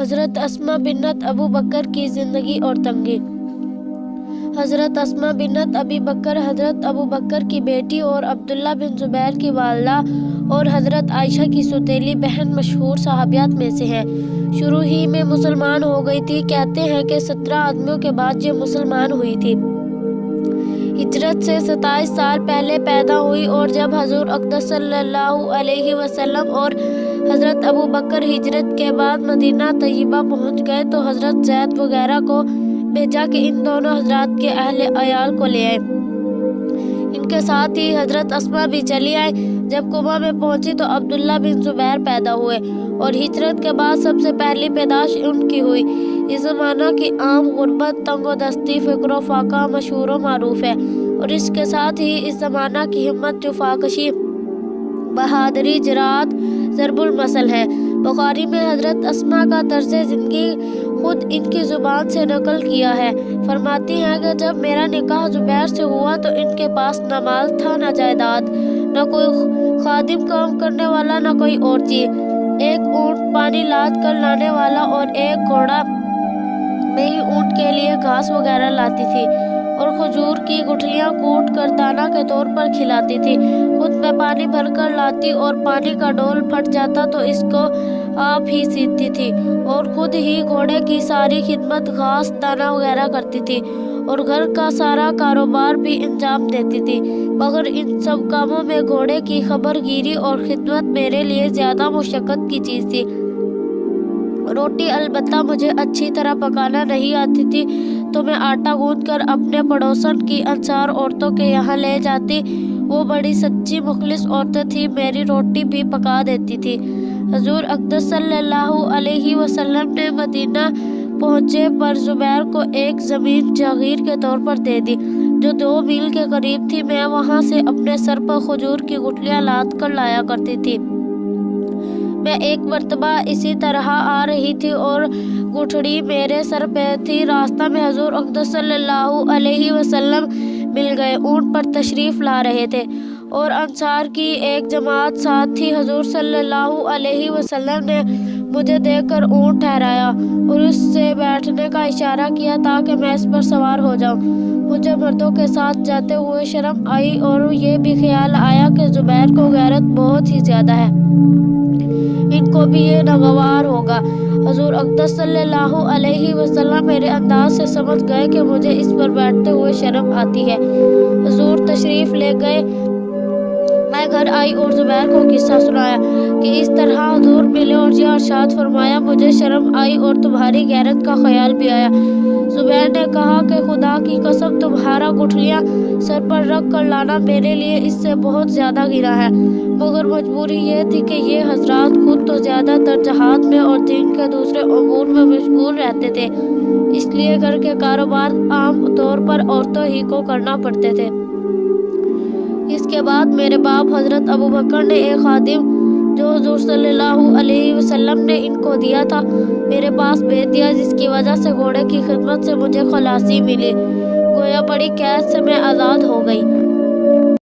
حضرت اسماء بنت ابو بکر کی زندگی اور تنگی۔ حضرت اسماء بنت ابی بکر حضرت ابو بکر کی بیٹی اور عبداللہ بن زبیر کی والدہ اور حضرت عائشہ کی سوتیلی بہن مشہور صحابیات میں سے ہیں۔ شروع ہی میں مسلمان ہو گئی تھی۔ کہتے ہیں کہ 17 آدمیوں کے بعد یہ مسلمان ہوئی تھی۔ ہجرت سے 27 سال پہلے پیدا ہوئی، اور جب حضور اقدس صلی اللہ علیہ وسلم اور حضرت ابو بکر ہجرت کے بعد مدینہ طیبہ پہنچ گئے تو حضرت زید وغیرہ کو بھیجا کہ ان دونوں حضرات کے اہل عیال کو لے آئیں۔ ان کے ساتھ ہی حضرت اسماء بھی چلی آئیں۔ جب قباء میں پہنچی تو عبداللہ بن زبیر پیدا ہوئے، اور ہجرت کے بعد سب سے پہلی پیدائش ان کی ہوئی۔ اس زمانہ کی عام غربت، تنگ و دستی، فقر و فاقہ مشہور و معروف ہے، اور اس کے ساتھ ہی اس زمانہ کی ہمت، جفاکشی، بہادری، جرأت ضرب المثل ہے۔ بخاری میں حضرت اسماء کا طرز زندگی خود ان کی زبان سے نقل کیا ہے۔ فرماتی ہیں کہ جب میرا نکاح زبیر سے ہوا تو ان کے پاس نہ مال تھا، نہ جائیداد، نہ کوئی خادم کام کرنے والا، نہ کوئی اور چیز۔ ایک اونٹ پانی لاد کر لانے والا اور ایک گھوڑا میں ہی اونٹ کے لیے گھاس وغیرہ لاتی تھی، اور کھجور کی گٹھلیاں کوٹ کر دانہ کے طور پر کھلاتی تھی۔ خود میں پانی بھر کر لاتی، اور پانی کا ڈول پھٹ جاتا تو اس کو آپ ہی سیدتی تھی، اور خود ہی گھوڑے کی ساری خدمت، گھاس دانہ وغیرہ کرتی تھی، اور گھر کا سارا کاروبار بھی انجام دیتی تھی۔ مگر ان سب کاموں میں گھوڑے کی خبر گیری اور خدمت میرے لیے زیادہ مشقت کی چیز تھی۔ روٹی البتہ مجھے اچھی طرح پکانا نہیں آتی تھی، تو میں آٹا گوندھ کر اپنے پڑوسن کی انصار عورتوں کے یہاں لے جاتی۔ وہ بڑی سچی مخلص عورتیں تھیں، میری روٹی بھی پکا دیتی تھی۔ حضور اقدس صلی اللہ علیہ وسلم نے مدینہ پہنچے پر زبیر کو ایک زمین جاگیر کے طور پر دے دی، جو 2 میل کے قریب تھی۔ میں وہاں سے اپنے سر پر کھجور کی گٹھلیاں لاد کر لایا کرتی تھی۔ میں ایک مرتبہ اسی طرح آ رہی تھی اور گٹھڑی میرے سر پہ تھی۔ راستہ میں حضور اقدس صلی اللہ علیہ وسلم مل گئے، اونٹ پر تشریف لا رہے تھے، اور انصار کی ایک جماعت ساتھ تھی۔ حضور صلی اللہ علیہ وسلم نے مجھے دیکھ کر اونٹ ٹھہرایا اور اس سے بیٹھنے کا اشارہ کیا تاکہ میں اس پر سوار ہو جاؤں۔ مجھے مردوں کے ساتھ جاتے ہوئے شرم آئی، اور یہ بھی خیال آیا کہ زبیر کو غیرت بہت ہی زیادہ ہے، ان کو بھی یہ ناگوار ہوگا۔ حضور اقدس صلی اللہ علیہ وسلم میرے انداز سے سمجھ گئے کہ مجھے اس پر بیٹھتے ہوئے شرم آتی ہے۔ حضور تشریف لے گئے۔ میں گھر آئی اور زبیر کو قصہ سنایا کہ اس طرح حضور ملے اور یہ ارشاد فرمایا، مجھے شرم آئی اور تمہاری غیرت کا خیال بھی آیا۔ زبیر نے کہا کہ خدا کی قسم، تمہارا گٹھلیاں سر پر رکھ کر لانا میرے لیے اس سے بہت زیادہ گرا ہے، مگر مجبوری یہ تھی کہ یہ حضرات خود تو زیادہ تر جہاد میں اور دین کے دوسرے امور میں مشغول رہتے تھے، اس لیے گھر کے کاروبار عام طور پر عورتوں ہی کو کرنا پڑتے تھے۔ اس کے بعد میرے باپ حضرت ابو بکر نے ایک خادم جو حضور صلی اللہ علیہ وسلم نے ان کو دیا تھا میرے پاس بھیج دیا، جس کی وجہ سے گھوڑے کی خدمت سے مجھے خلاصی ملی۔ گویا بڑی قید سے میں آزاد ہو گئی۔